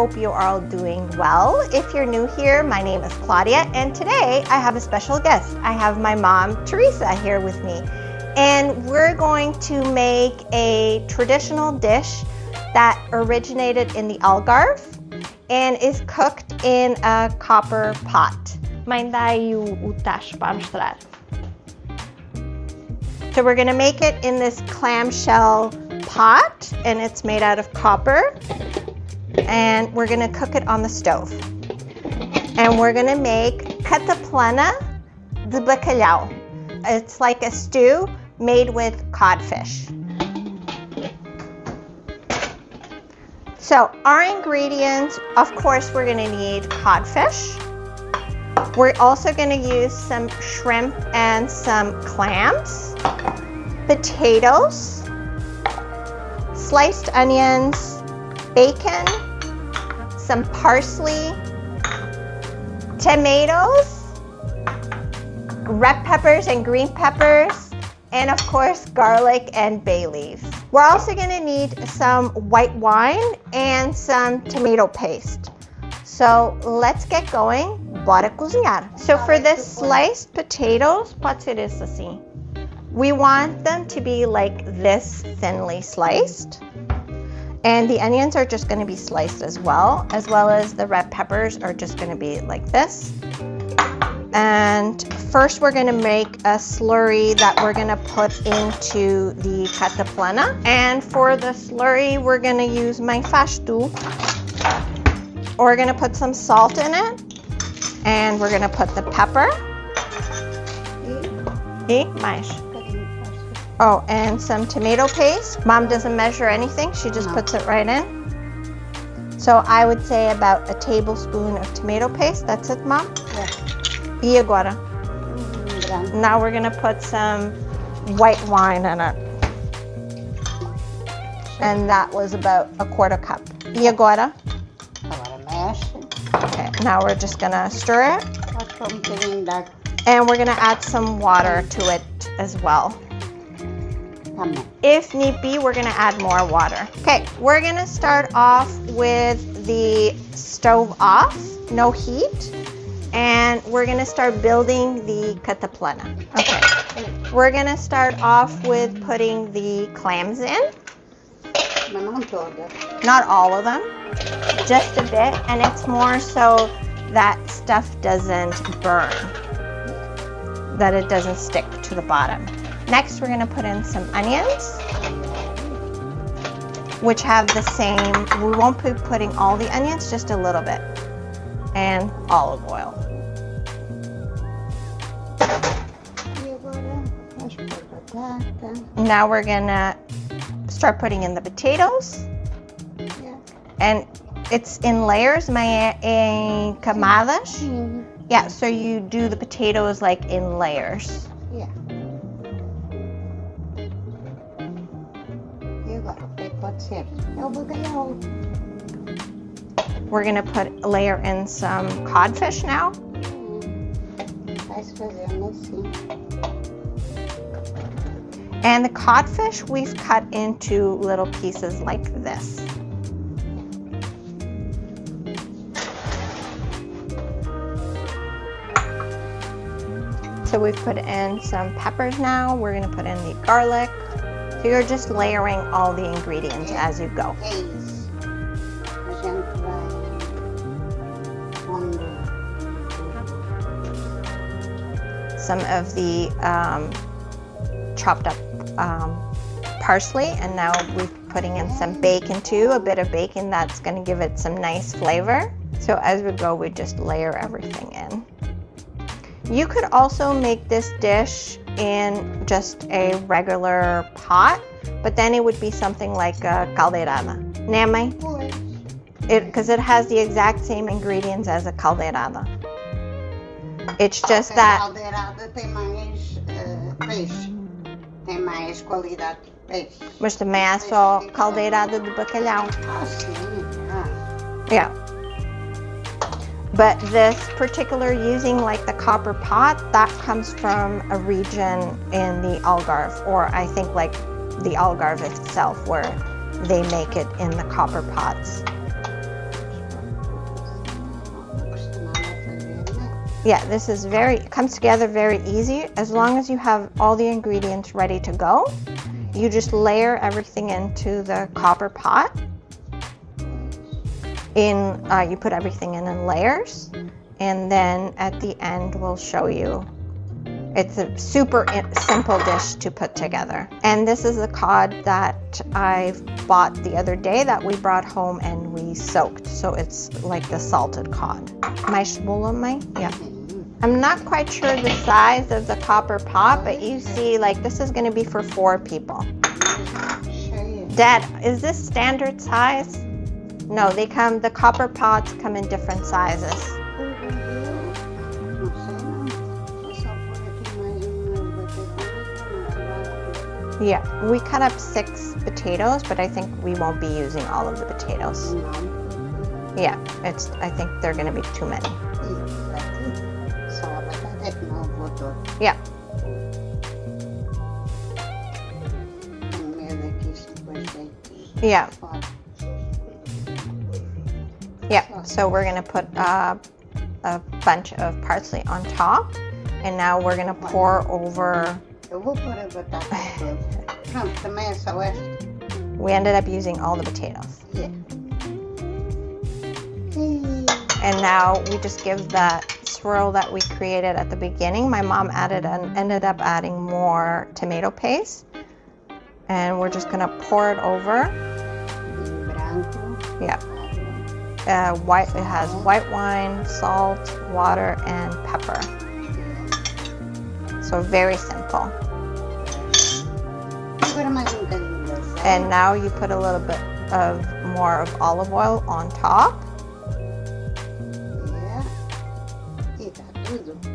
hope you are all doing well. If you're new here, my name is Claudia, and today I have a special guest. I have my mom, Teresa, here with me. And we're going to make a traditional dish that originated in the Algarve and is cooked in a copper pot. Mãe, dá aí o tacho para mostrar. So we're gonna make it in this clamshell pot, and it's made out of copper, and we're gonna cook it on the stove. And we're gonna make Cataplana de Bacalhau. It's like a stew made with codfish. So our ingredients, of course, we're gonna need codfish. We're also gonna use some shrimp and some clams, potatoes, sliced onions, bacon, some parsley, tomatoes, red peppers and green peppers, and of course garlic and bay leaves. We're also going to need some white wine and some tomato paste. So let's get going. Bora cozinhar. So for the sliced potatoes, pode ser esse assim. We want them to be like this thinly sliced. And the onions are just going to be sliced as well as the red peppers are just going to be like this. And first we're going to make a slurry that we're going to put into the cataplana. And for the slurry, we're going to use my fashtu. We're going to put some salt in it. And we're going to put the pepper. E mais. Oh, and some tomato paste. Mom doesn't measure anything. She just puts it right in. So I would say about a tablespoon of tomato paste. That's it, Mom? Yeah. E agora? Now we're going to put some white wine in it. And that was about a quarter cup. E agora? Agora mexe. Okay, now we're just going to stir it. Pode pôr pouquinho d'água And we're going to add some water to it as well. também. If need be, we're gonna add more water. Okay, we're gonna start off with the stove off, no heat, and we're gonna start building the cataplana. Okay, we're gonna start off with putting the clams in. Mas não toda. Not all of them, just a bit, and it's more so that stuff doesn't burn, that it doesn't stick to the bottom. Next, we're gonna put in some onions, which have the same, we won't be putting all the onions, just a little bit, and olive oil. E agora vamos pôr batata. Now we're gonna start putting in the potatoes, Yeah. and it's in layers, em camadas. Yeah, so you do the potatoes like in layers. Yeah. E agora o que pode ser? É o bacalhau. We're gonna layer in some codfish now. Vai-se fazendo assim. And the codfish we've cut into little pieces like this. So we've put in some peppers now. We're gonna put in the garlic. So you're just layering all the ingredients as you go. É isso. A gente vai pondo Some of the chopped up parsley, and now we're putting in some bacon too, a bit of bacon that's gonna give it some nice flavor. So as we go, we just layer everything in. You could also make this dish in just a regular pot, but then it would be something like a caldeirada. Né, mãe? Pois. Because it has the exact same ingredients as a caldeirada. It's just that A caldeirada tem mais peixe. Tem mais qualidade de peixe. mas também é só caldeirada de bacalhau. Ah, sim. Ah. Yeah. But this particular using like the copper pot, that comes from a region in the Algarve, or I think like the Algarve itself, where they make it in the copper pots. Yeah, this is it comes together very easy. As long as you have all the ingredients ready to go, you just layer everything into the copper pot. You put everything in layers, and then at the end we'll show you. It's a super simple dish to put together. And this is the cod that I bought the other day that we brought home and we soaked. So it's like the salted cod. Yeah. I'm not quite sure the size of the copper pot, but you see, like, this is going to be for 4 people. Dad, is this standard size? No, the copper pots come in different sizes. Yeah, we cut up 6 potatoes, but I think we won't be using all of the potatoes. Yeah, I think they're going to be too many. Yeah. Yeah. Yeah, so we're going to put a bunch of parsley on top, and now we're going to pour over. We ended up using all the potatoes. Yeah. And now we just give that swirl that we created at the beginning. My mom ended up adding more tomato paste. And we're just gonna pour it over. Yeah. It has white wine, salt, water, and pepper. So very simple. And now you put a little bit more of olive oil on top.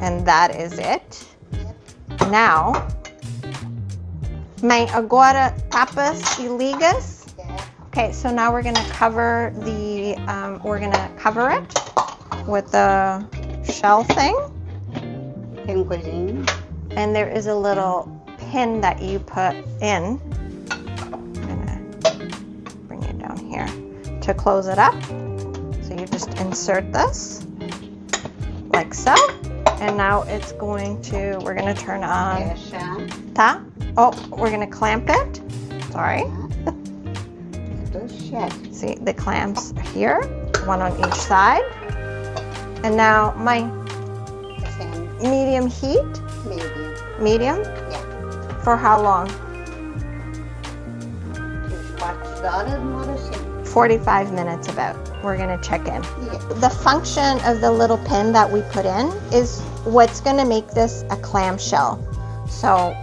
And that is it. Now, mãe, agora tapas e ligas. Okay, so now we're gonna cover it with the shell thing. And there is a little pin that you put in. I'm gonna bring it down here to close it up. So you just insert this like so. And now we're gonna turn on. We're gonna clamp it. Sorry. See the clamps here, one on each side. And now my medium heat. Medium? Yeah. For how long? 45 minutes about. We're gonna check in. Yeah. The function of the little pin that we put in is what's gonna make this a clamshell. So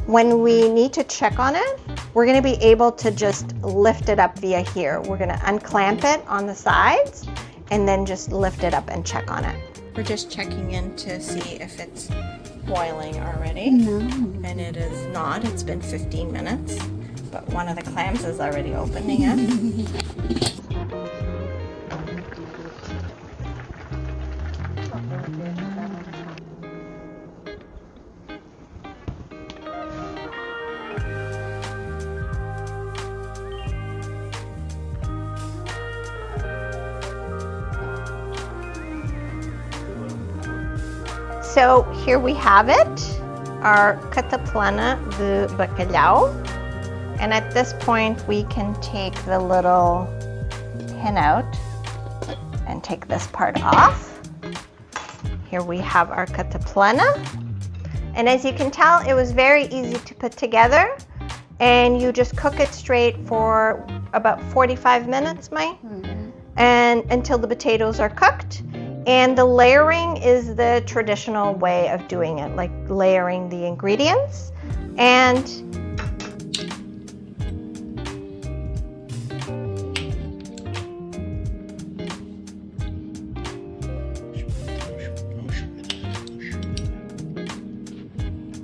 when we need to check on it, we're gonna be able to just lift it up via here. We're gonna unclamp it on the sides and then just lift it up and check on it. We're just checking in to see if it's boiling already. No. And it is not. It's been 15 minutes. But one of the clams is already opening it. So here we have it, our Cataplana de Bacalhau. And at this point, we can take the little pin out and take this part off. Here we have our Cataplana. And as you can tell, it was very easy to put together. And you just cook it straight for about 45 minutes, Mai, and until the potatoes are cooked. And the layering is the traditional way of doing it, like layering the ingredients. And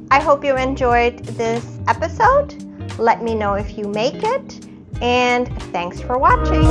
I hope you enjoyed this episode. Let me know if you make it, and thanks for watching.